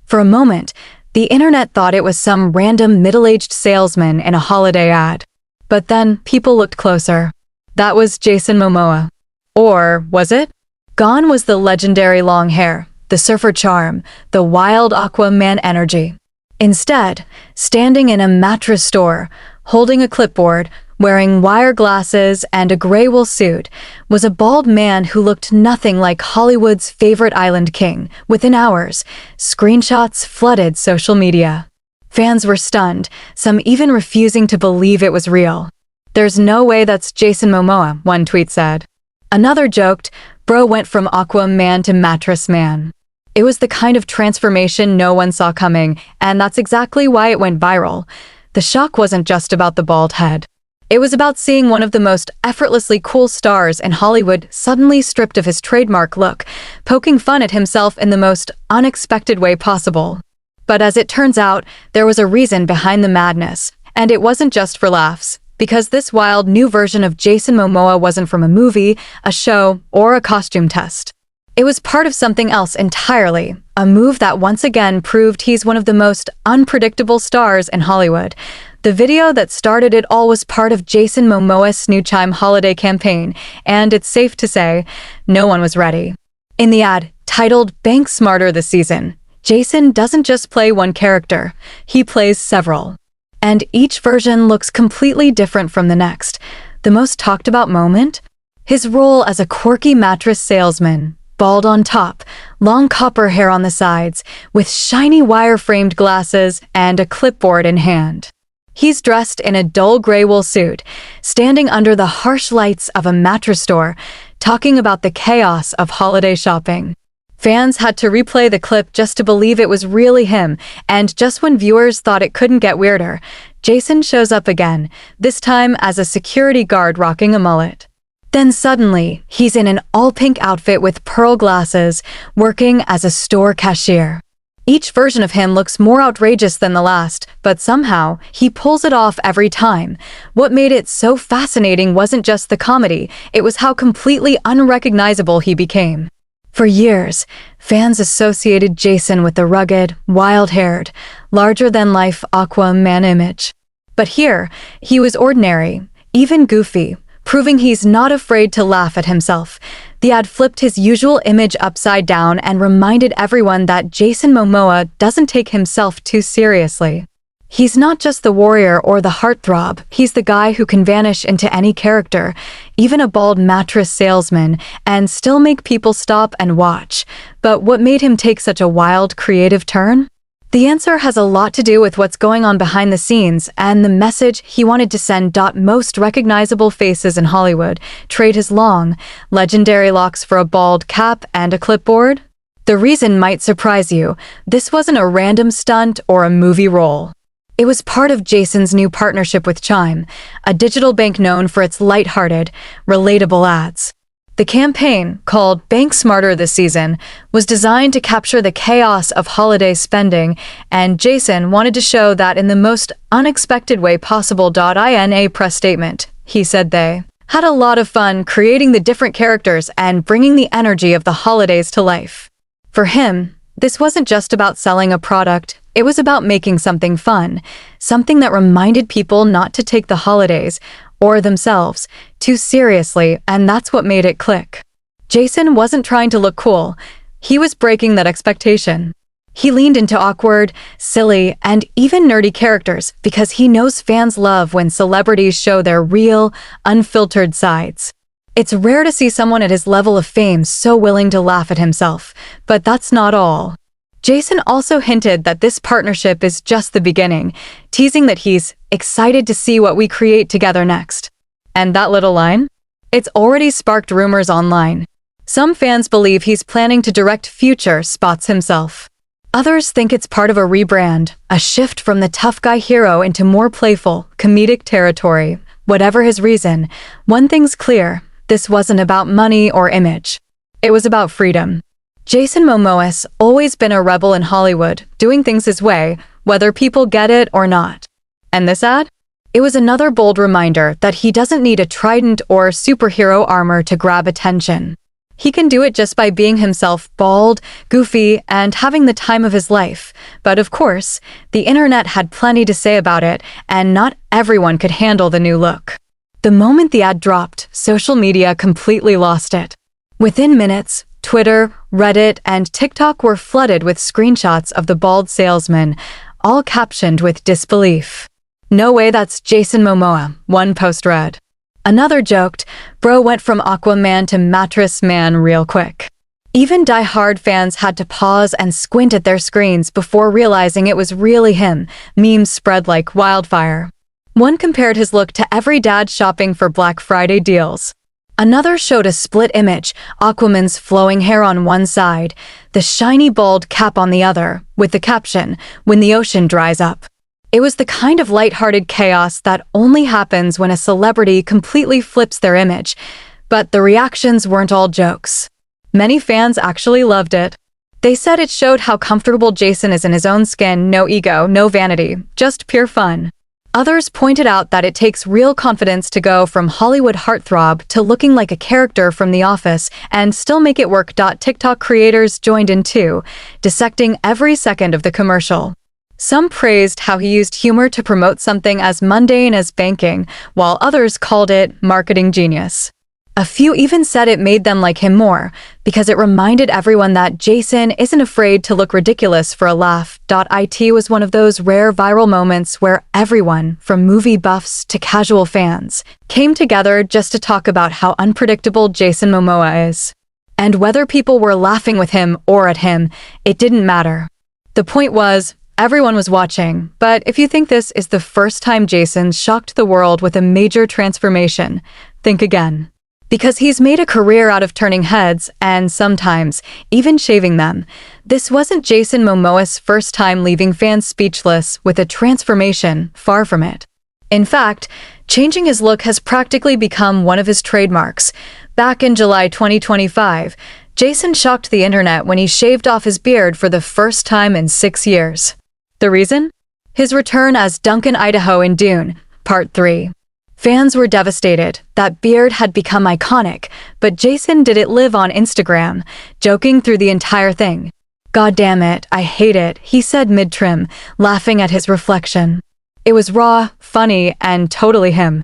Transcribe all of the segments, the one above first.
For a moment, the internet thought it was some random middle-aged salesman in a holiday ad. But then people looked closer. That was Jason Momoa. Or was it? Gone was the legendary long hair, the surfer charm, the wild Aquaman energy. Instead, standing in a mattress store, holding a clipboard, wearing wire glasses and a gray wool suit, was a bald man who looked nothing like Hollywood's favorite island king. Within hours, screenshots flooded social media. Fans were stunned, some even refusing to believe it was real. "There's no way that's Jason Momoa," one tweet said. Another joked, "Bro went from Aquaman to Mattress Man." It was the kind of transformation no one saw coming, and that's exactly why it went viral. The shock wasn't just about the bald head. It was about seeing one of the most effortlessly cool stars in Hollywood suddenly stripped of his trademark look, poking fun at himself in the most unexpected way possible. But as it turns out, there was a reason behind the madness, and it wasn't just for laughs, because this wild new version of Jason Momoa wasn't from a movie, a show, or a costume test. It was part of something else entirely, a move that once again proved he's one of the most unpredictable stars in Hollywood. The video that started it all was part of Jason Momoa's new Chime holiday campaign, and it's safe to say, no one was ready. In the ad, titled "Bank Smarter This Season," Jason doesn't just play one character, he plays several. And each version looks completely different from the next. The most talked about moment? His role as a quirky mattress salesman, bald on top, long copper hair on the sides, with shiny wire-framed glasses and a clipboard in hand. He's dressed in a dull gray wool suit, standing under the harsh lights of a mattress store, talking about the chaos of holiday shopping. Fans had to replay the clip just to believe it was really him, and just when viewers thought it couldn't get weirder, Jason shows up again, this time as a security guard rocking a mullet. Then suddenly, he's in an all-pink outfit with pearl glasses, working as a store cashier. Each version of him looks more outrageous than the last, but somehow, he pulls it off every time. What made it so fascinating wasn't just the comedy, it was how completely unrecognizable he became. For years, fans associated Jason with the rugged, wild-haired, larger-than-life Aquaman image. But here, he was ordinary, even goofy, proving he's not afraid to laugh at himself. The ad flipped his usual image upside down and reminded everyone that Jason Momoa doesn't take himself too seriously. He's not just the warrior or the heartthrob, he's the guy who can vanish into any character, even a bald mattress salesman, and still make people stop and watch. But what made him take such a wild, creative turn? The answer has a lot to do with what's going on behind the scenes and the message he wanted to send. Most recognizable faces in Hollywood trade his long, legendary locks for a bald cap and a clipboard. The reason might surprise you. This wasn't a random stunt or a movie role. It was part of Jason's new partnership with Chime, a digital bank known for its lighthearted, relatable ads. The campaign, called Bank Smarter This Season, was designed to capture the chaos of holiday spending, and Jason wanted to show that in the most unexpected way possible. In a press statement, he said they had a lot of fun creating the different characters and bringing the energy of the holidays to life. For him, this wasn't just about selling a product, it was about making something fun, something that reminded people not to take the holidays, or themselves, too seriously, and that's what made it click. Jason wasn't trying to look cool, he was breaking that expectation. He leaned into awkward, silly, and even nerdy characters because he knows fans love when celebrities show their real, unfiltered sides. It's rare to see someone at his level of fame so willing to laugh at himself, but that's not all. Jason also hinted that this partnership is just the beginning, teasing that he's excited to see what we create together next. And that little line? It's already sparked rumors online. Some fans believe he's planning to direct future spots himself. Others think it's part of a rebrand, a shift from the tough guy hero into more playful, comedic territory. Whatever his reason, one thing's clear, this wasn't about money or image. It was about freedom. Jason Momoa's always been a rebel in Hollywood, doing things his way, whether people get it or not. And this ad? It was another bold reminder that he doesn't need a trident or superhero armor to grab attention. He can do it just by being himself, bald, goofy, and having the time of his life. But of course, the internet had plenty to say about it, and not everyone could handle the new look. The moment the ad dropped, social media completely lost it. Within minutes, Twitter, Reddit, and TikTok were flooded with screenshots of the bald salesman, all captioned with disbelief. "No way, that's Jason Momoa," one post read. Another joked, "Bro went from Aquaman to Mattress Man real quick." Even die-hard fans had to pause and squint at their screens before realizing it was really him. Memes spread like wildfire. One compared his look to every dad shopping for Black Friday deals. Another showed a split image, Aquaman's flowing hair on one side, the shiny bald cap on the other, with the caption, "When the ocean dries up." It was the kind of lighthearted chaos that only happens when a celebrity completely flips their image. But the reactions weren't all jokes. Many fans actually loved it. They said it showed how comfortable Jason is in his own skin, no ego, no vanity, just pure fun. Others pointed out that it takes real confidence to go from Hollywood heartthrob to looking like a character from The Office and still make it work. TikTok creators joined in too, dissecting every second of the commercial. Some praised how he used humor to promote something as mundane as banking, while others called it marketing genius. A few even said it made them like him more, because it reminded everyone that Jason isn't afraid to look ridiculous for a laugh. It was one of those rare viral moments where everyone, from movie buffs to casual fans, came together just to talk about how unpredictable Jason Momoa is. And whether people were laughing with him or at him, it didn't matter. The point was, everyone was watching, but if you think this is the first time Jason shocked the world with a major transformation, think again. Because he's made a career out of turning heads, and sometimes, even shaving them. This wasn't Jason Momoa's first time leaving fans speechless with a transformation, far from it. In fact, changing his look has practically become one of his trademarks. Back in July 2025, Jason shocked the internet when he shaved off his beard for the first time in 6 years. The reason? His return as Duncan Idaho in Dune, Part 3. Fans were devastated. That beard had become iconic, but Jason didn't live on Instagram, joking through the entire thing. "God damn it, I hate it," he said mid-trim, laughing at his reflection. It was raw, funny, and totally him.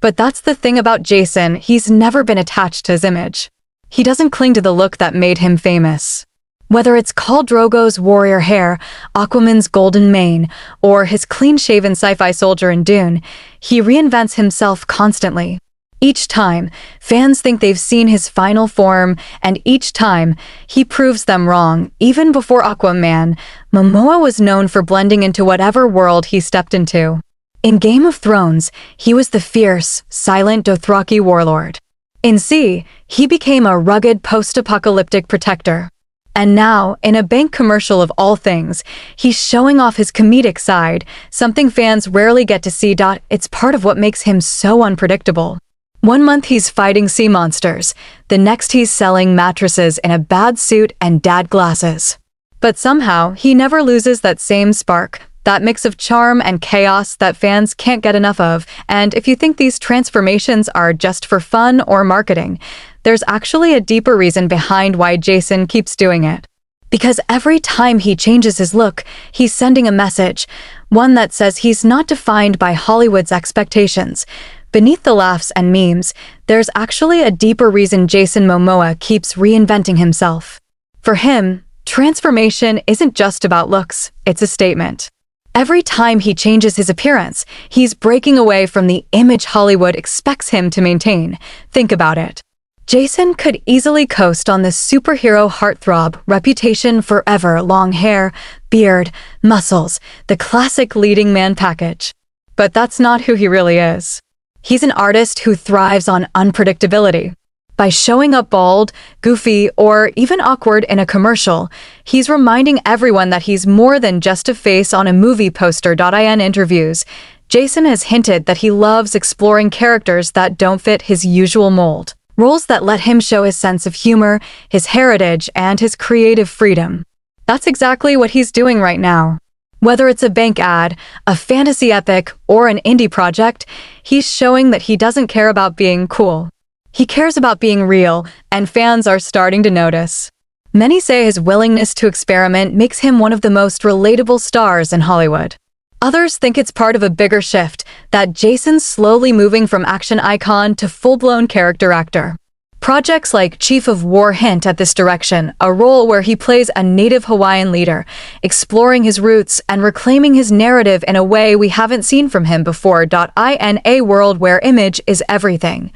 But that's the thing about Jason, he's never been attached to his image. He doesn't cling to the look that made him famous. Whether it's Khal Drogo's warrior hair, Aquaman's golden mane, or his clean-shaven sci-fi soldier in Dune, he reinvents himself constantly. Each time, fans think they've seen his final form, and each time, he proves them wrong. Even before Aquaman, Momoa was known for blending into whatever world he stepped into. In Game of Thrones, he was the fierce, silent Dothraki warlord. In C, he became a rugged post-apocalyptic protector. And now, in a bank commercial of all things, he's showing off his comedic side, something fans rarely get to see. It's part of what makes him so unpredictable. One month he's fighting sea monsters, the next he's selling mattresses in a bad suit and dad glasses. But somehow, he never loses that same spark, that mix of charm and chaos that fans can't get enough of. And if you think these transformations are just for fun or marketing, there's actually a deeper reason behind why Jason keeps doing it. Because every time he changes his look, he's sending a message, one that says he's not defined by Hollywood's expectations. Beneath the laughs and memes, there's actually a deeper reason Jason Momoa keeps reinventing himself. For him, transformation isn't just about looks, it's a statement. Every time he changes his appearance, he's breaking away from the image Hollywood expects him to maintain. Think about it. Jason could easily coast on this superhero heartthrob reputation forever: long hair, beard, muscles, the classic leading man package. But that's not who he really is. He's an artist who thrives on unpredictability. By showing up bald, goofy, or even awkward in a commercial, he's reminding everyone that he's more than just a face on a movie poster. In interviews, Jason has hinted that he loves exploring characters that don't fit his usual mold. Roles that let him show his sense of humor, his heritage, and his creative freedom. That's exactly what he's doing right now. Whether it's a bank ad, a fantasy epic, or an indie project, he's showing that he doesn't care about being cool. He cares about being real, and fans are starting to notice. Many say his willingness to experiment makes him one of the most relatable stars in Hollywood. Others think it's part of a bigger shift, that Jason's slowly moving from action icon to full-blown character actor. Projects like Chief of War hint at this direction, a role where he plays a native Hawaiian leader, exploring his roots and reclaiming his narrative in a way we haven't seen from him before. In a world where image is everything,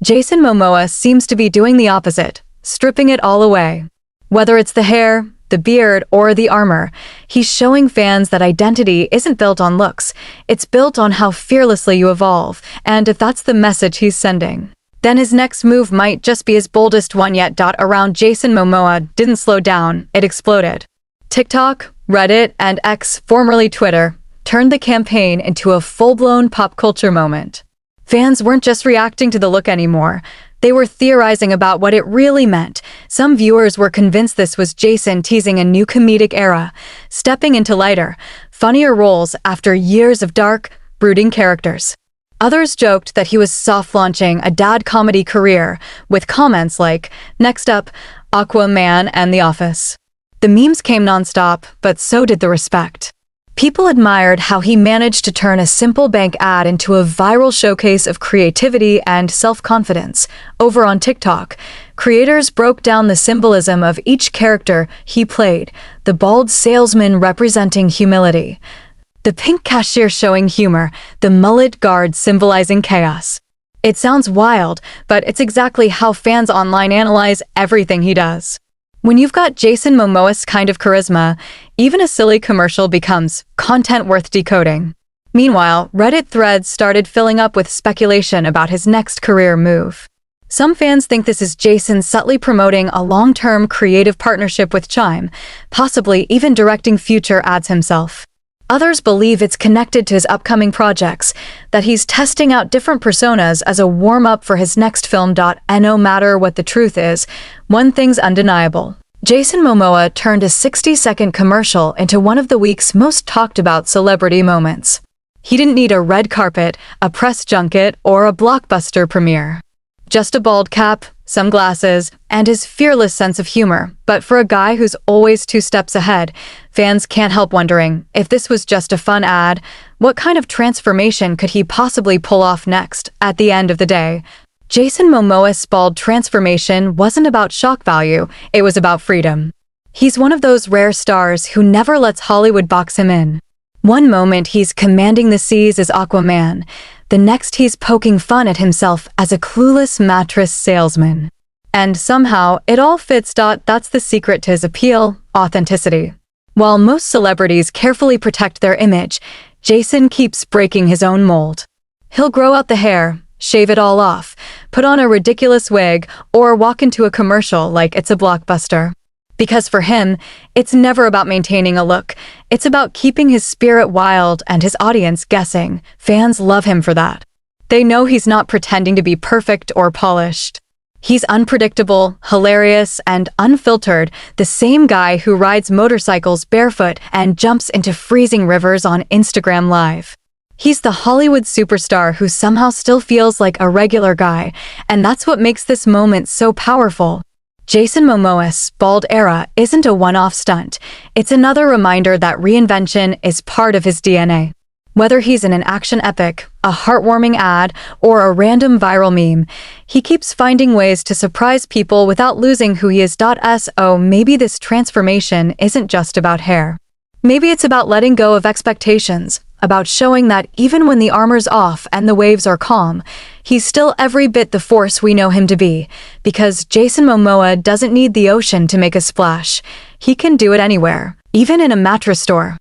Jason Momoa seems to be doing the opposite, stripping it all away. Whether it's the hair, the beard, or the armor, he's showing fans that identity isn't built on looks, it's built on how fearlessly you evolve, and if that's the message he's sending, then his next move might just be his boldest one yet. Around Jason Momoa didn't slow down, it exploded. TikTok, Reddit, and X, formerly Twitter, turned the campaign into a full-blown pop culture moment. Fans weren't just reacting to the look anymore. They were theorizing about what it really meant. Some viewers were convinced this was Jason teasing a new comedic era, stepping into lighter, funnier roles after years of dark, brooding characters. Others joked that he was soft-launching a dad comedy career, with comments like, "Next up, Aquaman and The Office." The memes came nonstop, but so did the respect. People admired how he managed to turn a simple bank ad into a viral showcase of creativity and self-confidence. Over on TikTok, creators broke down the symbolism of each character he played, the bald salesman representing humility, the pink cashier showing humor, the mullet guard symbolizing chaos. It sounds wild, but it's exactly how fans online analyze everything he does. When you've got Jason Momoa's kind of charisma, even a silly commercial becomes content worth decoding. Meanwhile, Reddit threads started filling up with speculation about his next career move. Some fans think this is Jason subtly promoting a long-term creative partnership with Chime, possibly even directing future ads himself. Others believe it's connected to his upcoming projects, that he's testing out different personas as a warm-up for his next film. And no matter what the truth is, one thing's undeniable. Jason Momoa turned a 60-second commercial into one of the week's most talked-about celebrity moments. He didn't need a red carpet, a press junket, or a blockbuster premiere. Just a bald cap, some glasses, and his fearless sense of humor. But for a guy who's always 2 steps ahead, fans can't help wondering, if this was just a fun ad, what kind of transformation could he possibly pull off next? At the end of the day, Jason Momoa's bald transformation wasn't about shock value, it was about freedom. He's one of those rare stars who never lets Hollywood box him in. One moment he's commanding the seas as Aquaman, the next he's poking fun at himself as a clueless mattress salesman. And somehow, it all fits. That's the secret to his appeal: authenticity. While most celebrities carefully protect their image, Jason keeps breaking his own mold. He'll grow out the hair, shave it all off, put on a ridiculous wig, or walk into a commercial like it's a blockbuster. Because for him, it's never about maintaining a look. It's about keeping his spirit wild and his audience guessing. Fans love him for that. They know he's not pretending to be perfect or polished. He's unpredictable, hilarious, and unfiltered, the same guy who rides motorcycles barefoot and jumps into freezing rivers on Instagram Live. He's the Hollywood superstar who somehow still feels like a regular guy, and that's what makes this moment so powerful. Jason Momoa's bald era isn't a one-off stunt. It's another reminder that reinvention is part of his DNA. Whether he's in an action epic, a heartwarming ad, or a random viral meme, he keeps finding ways to surprise people without losing who he is. So maybe this transformation isn't just about hair. Maybe it's about letting go of expectations, about showing that even when the armor's off and the waves are calm, he's still every bit the force we know him to be. Because Jason Momoa doesn't need the ocean to make a splash. He can do it anywhere, even in a mattress store.